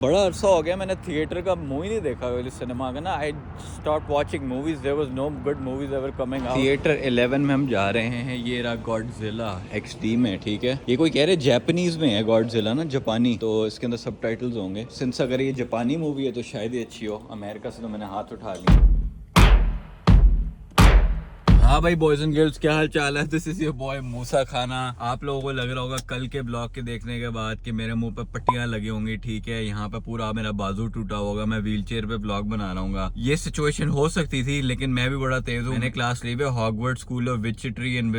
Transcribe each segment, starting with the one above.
बड़ा अरसा हो गया मैंने थिएटर का मूवी नहीं देखा वाली सिनेमा का ना। I stop watching movies, there was no good movies ever coming out. Theatre 11 में हम जा रहे हैं। ये रहा गॉडजिला XD में, ठीक है। ये कोई कह रहे जापानीज में है गॉडजिला ना, जापानी, तो इसके अंदर सबटाइटल्स होंगे। सिंस अगर ये जापानी मूवी है तो शायद ही अच्छी हो। अमेरिका से तो मैंने हाथ उठा लिया। हाँ भाई बॉयज एंड गर्ल्स, क्या हाल चाल है? दिस इज योर बॉय मूसा खाना। आप लोगों को लग रहा होगा कल के ब्लॉग के देखने के बाद कि मेरे मुंह पे पट्टियां लगी होंगी, ठीक है। यहाँ पे पूरा मेरा बाजू टूटा होगा, मैं व्हील चेयर पे ब्लॉग बना रहा हूँ। ये सिचुएशन हो सकती थी, लेकिन मैं भी बड़ा तेज हूँ। मैंने क्लास ली है Hogwarts school of witchery and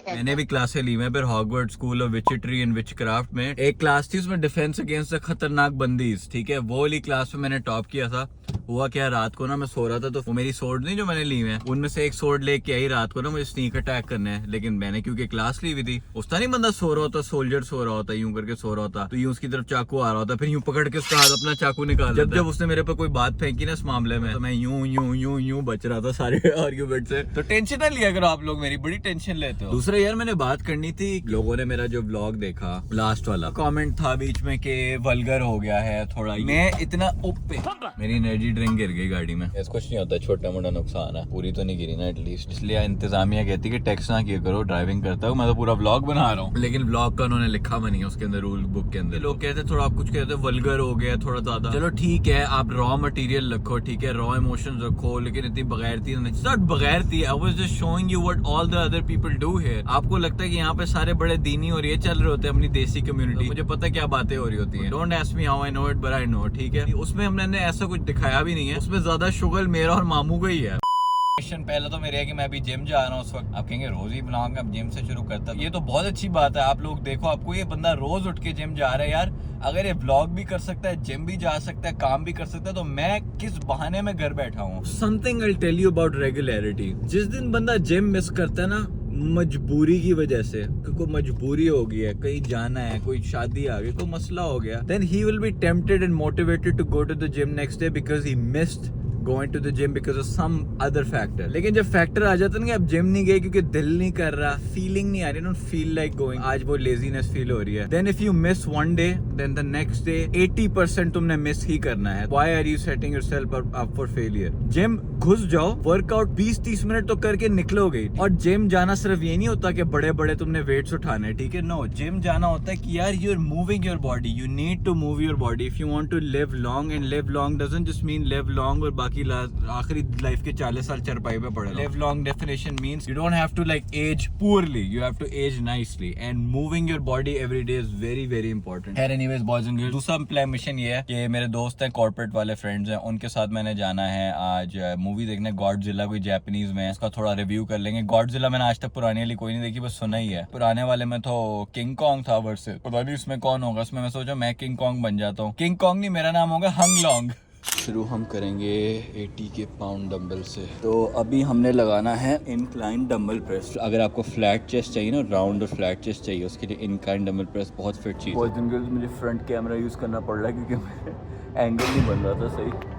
मैंने भी क्लासे ली है फिर Hogwarts school of witchery and witchcraft में। एक क्लास थी उसमें डिफेंस अगेंस्ट खतरनाक बंदीज, ठीक है। वो वाली क्लास में मैंने टॉप किया था। हुआ क्या, रात को ना मैं सो रहा था तो वो मेरी सोर्ड नहीं जो मैंने ली है उनमें से एक सोर्ड लेके आई रात को ना, मुझे स्नीक अटैक करना है। लेकिन मैंने क्योंकि क्लास ली हुई थी, उसका नहीं बंदा सो रहा होता, सोल्जर सो रहा होता, यूं करके सो रहा होता, तो यूं उसकी तरफ चाकू आ रहा होता, फिर यूं पकड़ के उसका हाथ अपना चाकू निकाल। जब उसने मेरे पे कोई बात फेंकी ना इस मामले में, तो मैं यूं यूं यूं यूं बच रहा था सारे आर्ग्यूमेंट से। तो टेंशन ना लिया करो आप लोग, मेरी बड़ी टेंशन लेते हो। दूसरा यार मैंने बात करनी थी, लोगों ने मेरा जो ब्लॉग देखा लास्ट वाला, कमेंट था बीच में कि वल्गर हो गया है थोड़ा। मैं इतना मेरी एनर्जी ड्रिंक गिर गई गाड़ी में। ऐसा कुछ नहीं होता, छोटा मोटा नुकसान है, पूरी तो नहीं गिरी ना एटलीस्ट। इसलिए इंतजामिया कहती है कि टैक्स ना किया करो ड्राइविंग करता हूँ। मैं तो पूरा व्लॉग बना रहा हूँ, लेकिन व्लॉग का उन्होंने लिखा हुआ नहीं है उसके अंदर, रूल बुक के अंदर। लोग कहते थोड़ा, आप कुछ कहते वल्गर हो गया थोड़ा ज्यादा। चलो ठीक है, आप रॉ मटेरियल रखो, ठीक है, रॉ इमोशंस रखो, लेकिन इतनी बगैरती बगैरती। I was just showing you what all the other people do here. आपको लगता है कि यहाँ पे सारे बड़े दीनी और ये चल रहे होते हैं अपनी देसी कम्युनिटी। मुझे पता है क्या बातें हो रही होती है। Don't ask me how I know it but I know, ठीक है। उसमें हमने ऐसा कुछ दिखाया भी नहीं है, उसमें ज्यादा शुगल मेरा और मामू का ही है। पहले तो मेरे है कि मैं अभी जिम जा रहा हूँ उस वक्त। आप कहेंगे रोज ही ब्लॉग अब जिम से शुरू करता, ये तो बहुत अच्छी बात है। आप लोग देखो, आपको ये बंदा रोज उठ के जिम जा रहा है यार। अगर ये व्लॉग भी कर सकता है, जिम भी जा सकता है, काम भी कर सकता है, तो मैं किस बहाने में घर बैठा हूँ। Something I tell you about regularity. जिस दिन बंदा जिम मिस करता है ना मजबूरी की वजह से, कोई मजबूरी हो गई है, कहीं जाना है, कोई शादी आ गई, कोई मसला हो गया, then he will be tempted and motivated to go to the gym next day because he missed going to the gym because of some other factor। लेकिन जब फैक्टर आ जाता है ना कि अब जिम नहीं गए क्योंकि दिल नहीं कर रहा, फीलिंग नहीं आ रही, डोंट फील लाइक गोइंग, आज वो लेजीनेस फील हो रही है, then if you miss one day then the next day 80% तुमने मिस ही करना है। Why are you setting yourself up for failure? Gym घुस जाओ, वर्कआउट 20-30 मिनट तो करके निकलोगे। और जिम जाना सिर्फ ये नहीं होता कि बड़े बड़े तुमने वेट्स उठाने, ठीक है। नो, जिम जाना होता है कि यार you are moving your body, you need to move your body if you want to live long. And live long doesn't just mean live long और बाकी आखिरी लाइफ के 40 साल चरपाई पे पड़े। Live long definition means you don't have to like age poorly, you have to age nicely and moving your body every day is very very important. Anyways boys and girls, दूसरा plan mission ये है कि मेरे दोस्त हैं, corporate वाले friends हैं, उनके साथ मैंने जाना है आज मूवी देखने गॉडजिला, कोई जापानीज में। इसका थोड़ा रिव्यू कर लेंगे। गॉडजिला मैंने आज तक पुरानी वाली कोई नहीं देखी, बस सुना ही है। पुराने वाले में तो किंग कॉन्ग था वर्सेस, पता नहीं इसमें कौन होगा। इसमें मैं सोचा मैं किंग कॉन्ग बन जाता हूँ। किंग कॉन्ग नहीं, मेरा नाम होगा हंग लॉन्ग। शुरू हम करेंगे 80 के पाउंड डंबल से। तो अभी हमने लगाना है इनक्लाइन डंबल प्रेस। अगर आपको फ्लैट चेस्ट चाहिए ना, राउंड और फ्लैट चेस्ट चाहिए, उसके लिए इनक्लाइन डंबल प्रेस बहुत फिट चीज़ है। मुझे फ्रंट कैमरा यूज़ करना पड़ रहा है क्योंकि मेरा एंगल नहीं बन रहा था सही।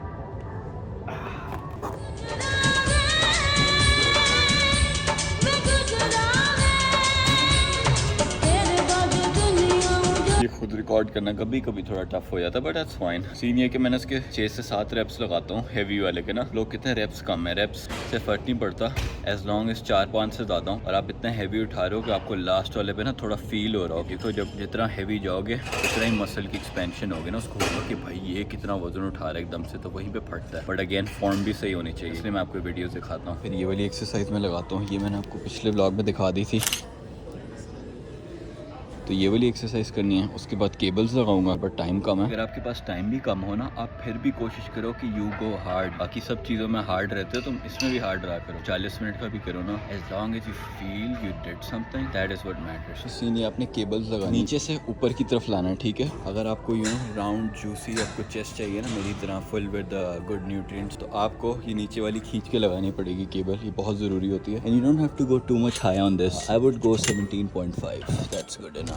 खुद रिकॉर्ड करना कभी कभी थोड़ा टफ हो जाता है, बट दैट्स फाइन। सीन ये कि मैंने इसके 6 से 7 रेप्स लगाता हूँ हेवी वाले के ना। लोग कितने रेप्स कम है, रेप्स से फर्क नहीं पड़ता एज लॉन्ग एज 4-5 से ज़्यादा हूँ। और आप इतना हैवी उठा रहे हो कि आपको लास्ट वाले पे ना थोड़ा फील हो रहा हो, तो जब जितना हैवी जाओगे उतना ही मसल की एक्सपेंशन होगी ना, उसको होगा कि भाई ये कितना वजन उठा रहा है एकदम से, तो वहीं पे फटता है। बट अगेन फॉर्म भी सही होनी चाहिए, इसलिए मैं आपको वीडियो दिखाता हूँ। फिर ये वाली एक्सरसाइज में लगाता हूँ, ये मैंने आपको पिछले व्लॉग में दिखा दी थी। तो ये वाली एक्सरसाइज करनी है, उसके बाद केबल्स लगाऊंगा, पर टाइम कम है। अगर आपके पास टाइम भी कम हो ना, आप फिर भी कोशिश करो कि यू गो हार्ड। बाकी सब चीज़ों में हार्ड रहते हो, तुम इसमें भी हार्ड रहा करो। 40 मिनट का भी करो ना, as long as you feel you did something, that is what matters. Scene आपने केबल्स लगा नीचे से ऊपर की तरफ लाना है, ठीक है। अगर आपको यूँ राउंड जूसी आपको चेस्ट चाहिए ना मेरी तरह फुल विद गुड न्यूट्रिएंट्स, तो आपको ये नीचे वाली खींच के लगानी पड़ेगी केबल, ये बहुत ज़रूरी होती है। And you don't have to go too much high on this. I would go 17.5, that's good enough.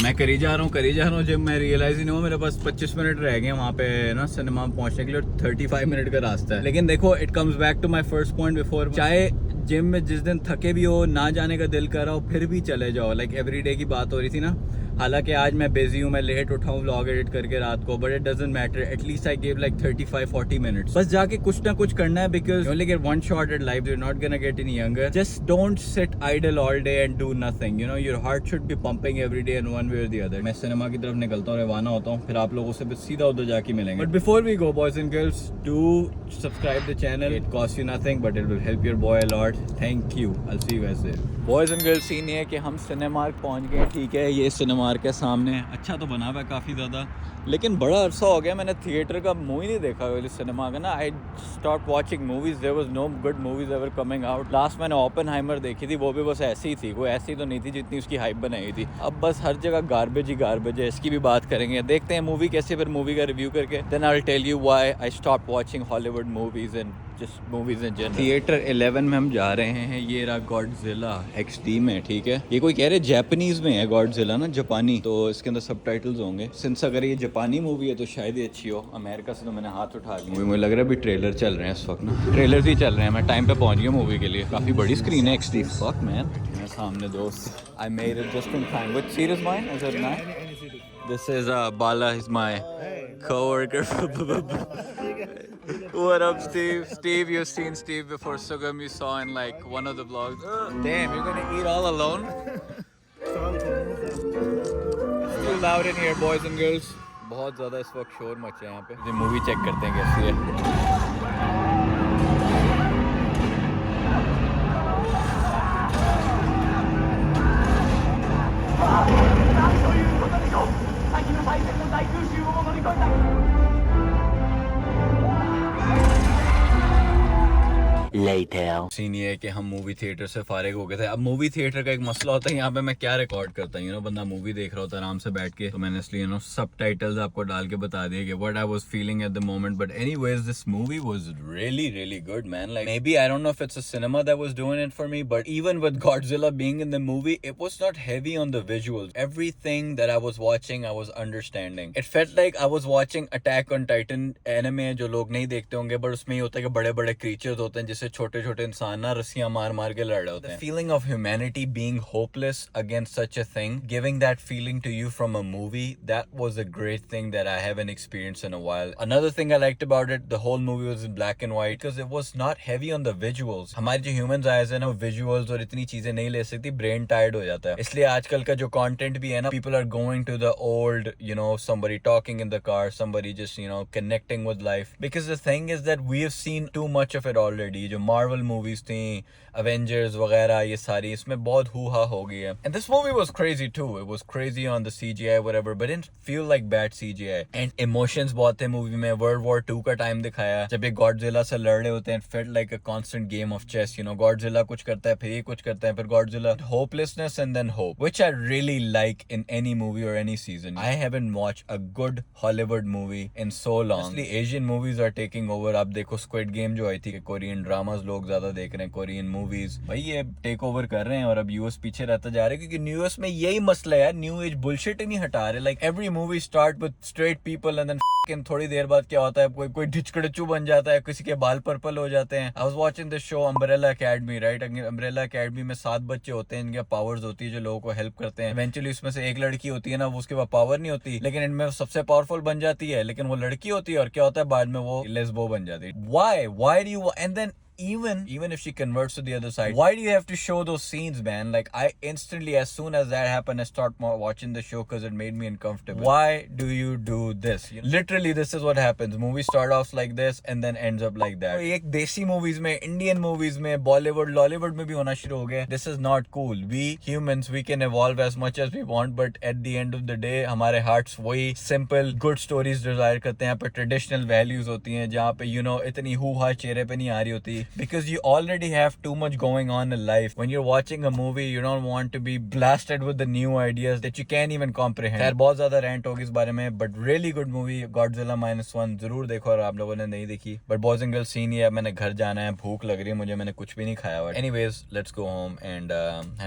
मैं करी जा रहा हूँ जब मैं रियलाइज ही नहीं हुआ मेरे पास 25 मिनट रह गए वहाँ पे ना सिनेमा पहुँचने के लिए। 35 मिनट का रास्ता है। लेकिन देखो, it comes back to my first point before, चाहे जिम में जिस दिन थके भी हो, ना जाने का दिल कर रहा हो, फिर भी चले जाओ। लाइक एवरीडे की बात हो रही थी ना, हालांकि आज मैं बिजी हूँ, मैं लेट उठा हूँ व्लॉग एडिट करके रात को, but it doesn't matter, at least I give like 35-40 minutes. बस जाके कुछ ना कुछ करना है, because you only get one shot at life, you are not gonna get any younger. Just don't sit idle all day and do nothing, you know, your heart should be pumping every day in one way or the other. मैं cinema की तरफ निकलता हूँ, रवाना होता हूँ, फिर आप लोगों से सीधा उधर जाके मिलेंगे। But before we go boys and girls, do subscribe the channel, it cost you nothing but it will help your boy a lot. Thank you, I will see you guys there. Boys and girls, scene ये है कि हम Cinemark पहुंच गए, ठीक है, ये Cinemark के सामने, अच्छा तो बना हुआ है काफ़ी ज़्यादा, लेकिन बड़ा अरसा हो गया मैंने थिएटर का मुँह ही नहीं देखा इस सिनेमा का ना। I stop watching movies, there was no good movies ever coming out. Last मैंने ओपेनहाइमर देखी थी, वो भी बस ऐसी ही थी, कोई ऐसी तो नहीं थी जितनी उसकी हाइप बनाई थी। अब बस हर जगह गार्बेज ही गार्बेज है, इसकी भी बात करेंगे, देखते हैं मूवी कैसे, फिर मूवी का रिव्यू करके then I will tell you why I stop watching Hollywood movies and just movies in general. Theatre 11 में हम जा रहे हैं, ये रहा गॉडजिला XD में, ठीक है। ये कोई कह रहे जापानीज में है गॉडजिला ना, जापानी, तो इसके अंदर सबटाइटल्स होंगे। सिंस अगर ये जापानी मूवी है तो शायद ही अच्छी हो। अमेरिका से तो मैंने हाथ उठा लिया। मुझे लग रहा है अभी ट्रेलर चल रहे हैं इस वक्त ना, ट्रेलर्स ही चल रहे हैं। मैं टाइम पे पहुंच गया मूवी के लिए, काफी बड़ी स्क्रीन है XD। फक मैन, मेरे सामने दोस्त, I made it just in time. Which seat is mine? Is it mine? This is Bala, he's my co-worker. What up, Steve? Steve, you've seen Steve before. Sugam, you saw in like one of the vlogs. Damn, you're gonna eat all alone? It's too loud in here, boys and girls. बहुत ज़्यादा इस वक्त शोर मचा है यहाँ पे। ये मूवी चेक करते हैं कैसी है। सीन ये है कि हम मूवी थिएटर से फारिग हो गए थे। अब मूवी थिएटर का एक मसला होता है, यहाँ पे मैं क्या रिकॉर्ड करता हूँ, यू नो, बंदा मूवी देख रहा होता है आराम से बैठ के, तो मैंने इसलिए, यू नो, सबटाइटल्स आपको डाल के बता दिए कि what I was feeling at the moment. But anyways, this movie was really really good man. Like maybe I don't know if it's a cinema that was doing it for me, but even with Godzilla being in the movie, it was not heavy on the visuals. Everything that I was watching, I was understanding. It felt like I was watching Attack on Titan. Anime जो लोग नहीं देखते होंगे, but उसमें ये होता है कि बड़े बड़े क्रीचर्स होते हैं जिससे छोटे छोटे इंसान ना रस्सियां मार मार के लड़ रहे होते हैं। Feeling of humanity being hopeless against such a thing, giving that feeling to you from a movie, that was a great thing that I haven't experienced in a while. Another thing I liked about it, the whole movie was in black and white because it was not heavy on the visuals. हमारी जो human eyes है ना, visuals और इतनी चीजें नहीं ले सकती, ब्रेन टायर्ड हो जाता है। इसलिए आजकल का जो कंटेंट भी है ना, people are going to the old, you know, somebody talking in the car, somebody just, you know, connecting with life, because the thing is that we have seen too much of it already। जो Marvel movies थी, Avengers वगैरह, ये सारी, इसमें बहुत हुआ हो गई है। And this movie was crazy too, it was crazy on the CGI whatever, but it didn't feel like bad CGI। and emotions बहुत थे मूवी में। World War II का टाइम दिखाया, जब ये गॉडजिला से लड़ रहे होते हैं, it felt like a constant game of chess, you know, Godzilla कुछ करता है, फिर ये कुछ करता है, फिर Godzilla, hopelessness and then hope, which I really like in any movie or any season। I haven't watched a good Hollywood movie in so long। Honestly, Asian movies are taking over। आप देखो Squid Game जो आई थी, Korean dramas लोग ज्यादा देख रहे हैं, Korean movies, भाई ये टेक ओवर कर रहे हैं, और अब यूएस पीछे रहता जा रहा है, क्योंकि यूएस में यही मसला है, न्यू एज बुलशिट ही नहीं हटा रहे। Like every movie start with straight people and then थोड़ी देर बाद क्या होता है, कोई ढिचकड़चू बन जाता है, किसी के बाल पर्पल हो जाते हैं। आई was watching this show umbrella academy, right. Umbrella academy में 7 बच्चे होते हैं, इनके पावर्स होती है जो लोगों को हेल्प करते हैं। इवेंचुअली उसमें से एक लड़की होती है ना, वो उसके पास पावर नहीं होती, लेकिन इनमें सबसे पावरफुल बन जाती है, लेकिन वो लड़की होती है, और क्या होता है बाद में वो लेस्बो बन जाती है। Why do you, and then even if she converts to the other side, why do you have to show those scenes, man? Like I instantly, as soon as that happened, I start watching the show because it made me uncomfortable। Why do you do this? Literally this is what happens, movie start off like this and then ends up like that। एक देसी movies में, Indian movies में, Bollywood Lollywood में भी होना शुरू हो गया। This is not cool। We humans, we can evolve as much as we want, but at the end of the day हमारे hearts वही simple good stories desire करते हैं। यहाँ पे traditional values होती हैं, जहाँ पे, you know, इतनी हु-हा चेहरे पे नहीं आ रही होती, because you already have too much going on in life। when you're watching a movie, you don't want to be blasted with the new ideas that you can't even comprehend। खैर बहुत ज्यादा rent होगी इस बारे में, but really good movie Godzilla -1 जरूर देखो, और आप लोगों ने नहीं देखी। but boys and girls, scene ये है, मैंने घर जाना है, भूख लग रही है मुझे, मैंने कुछ भी नहीं खाया हुआ। anyways, let's go home and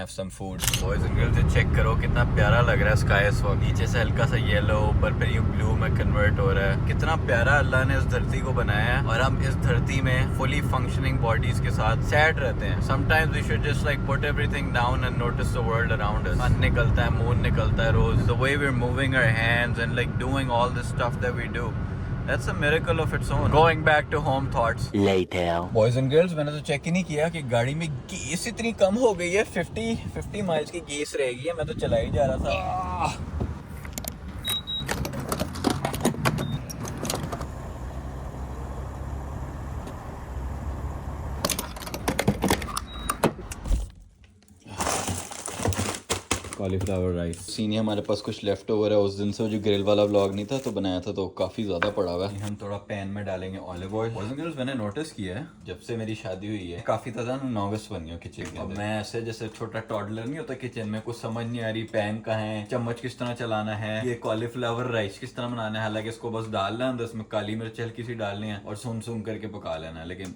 have some food। boys and girls, check करो कितना प्यारा लग रहा है स्काई इस वक्त, नीचे से हल्का सा येलो, ऊपर फिर ये ब्लू में कन्वर्ट हो रहा है। कितना प्यारा अल्लाह ने इस धरती को बनाया है, और हम इस धरती में फुली फंक्शनल फंक्शनिंग बॉडीज के साथ सैड रहते हैं. Sometimes we should just like put everything down and notice the world around us. Sun निकलता है, मून निकलता है रोज. The way we are moving our hands and like doing all this stuff that we do, That's a miracle of its own. Going back to home thoughts. Later. Boys and girls, मैंने तो check ही नहीं किया कि गाड़ी में gas इतनी कम हो गई है. 50 माइल्स की गैस रह गई है. मैं तो चला ही जा रहा था. कॉलीफ्लावर राइस सीनी हमारे पास कुछ लेफ्ट ओवर है उस दिन से. जो ग्रिल वाला व्लॉग नहीं था तो बनाया था, तो काफ़ी ज़्यादा पड़ा हुआ है. हम थोड़ा पैन में डालेंगे ऑलिव ऑयल. मैंने नोटिस किया है जब से मेरी शादी हुई है काफ़ी ज़्यादा नॉविस बनी हो किचन के. अब मैं ऐसे जैसे छोटा टॉडलर नहीं होता किचन में, कुछ समझ नहीं आ रही पैन कहाँ है, चम्मच किस तरह चलाना है, ये कॉलीफ्लावर राइस किस तरह बनाना है. हालांकि इसको बस डालना है, इसमें काली मिर्च हल्की सी डालनी है और सुन करके पका लेना है. लेकिन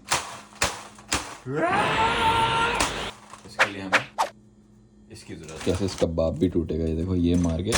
इसके लिए हमें इसकी जरूरत. कैसे इसका बाप भी टूटेगा. ये देखो, ये मार के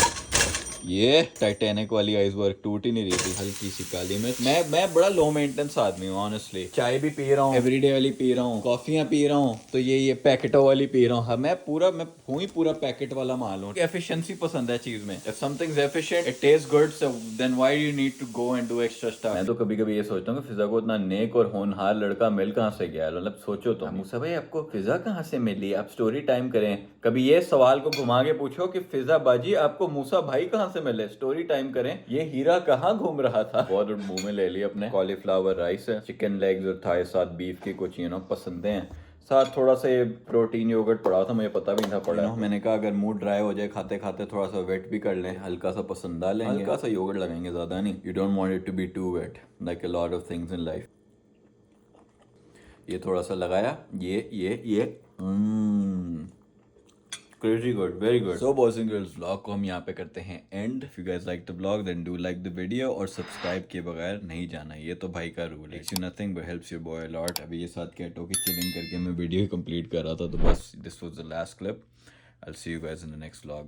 ये टाइटैनिक वाली आइसबर्ग टूट ही नहीं रही थी. हल्की सी काली मिर्च. मैं बड़ा लो मेंटेनेंस आदमी हूँ ऑनेस्टली. चाय भी पी रहा हूँ, एवरीडे वाली पी रहा हूँ, कॉफियाँ पी रहा हूँ, तो ये पैकेटों वाली पी रहा हूँ. मैं हूँ ही पूरा पैकेट वाला माल हूँ. एफिशिएंसी पसंद है चीज में. If something is efficient, it taste good, so then why you need to go and do extra stuff. मैं तो कभी ये सोचता हूँ कि फिजा को इतना नेक और होनहार लड़का मिल कहाँ से गया. मतलब सोचो तो, मूसा भाई आपको फिजा कहाँ से मिली. आप स्टोरी टाइम करें, कभी ये सवाल को घुमा के पूछो कि फिजा बाजी आपको मूसा भाई कहाँ से मिले. स्टोरी टाइम करें, ये हीरा कहाँ घूम रहा था. बहुत मुंह में ले लिया अपने. कॉलीफ्लावर राइस है, चिकन लेग्स और थाई, साथ बीफ की कुछ पसंद हैं, साथ थोड़ा सा ये प्रोटीन योगर्ट पड़ा था, मुझे पता भी नहीं था पड़ा. मैंने कहा अगर मूड ड्राई हो जाए खाते खाते थोड़ा सा वेट भी कर लें, हल्का सा पसंद डालें, हल्का सा योगर्ट लगाएंगे, ज्यादा नहीं. You don't want it to be too wet like a lot of things in life. ये थोड़ा सा लगाया, ये Crazy good, very good. So boys and girls, vlog को हम यहाँ पे करते हैं end. If you guys like the vlog, then do like the video और subscribe किए बगैर नहीं जाना. ये तो भाई का रूल है. It's you nothing but helps your boy a lot. अभी ये साथ कैटो की चिलिंग करके मैं वीडियो कंप्लीट कर रहा था, तो बस this was the last clip. I'll see you guys in the next vlog.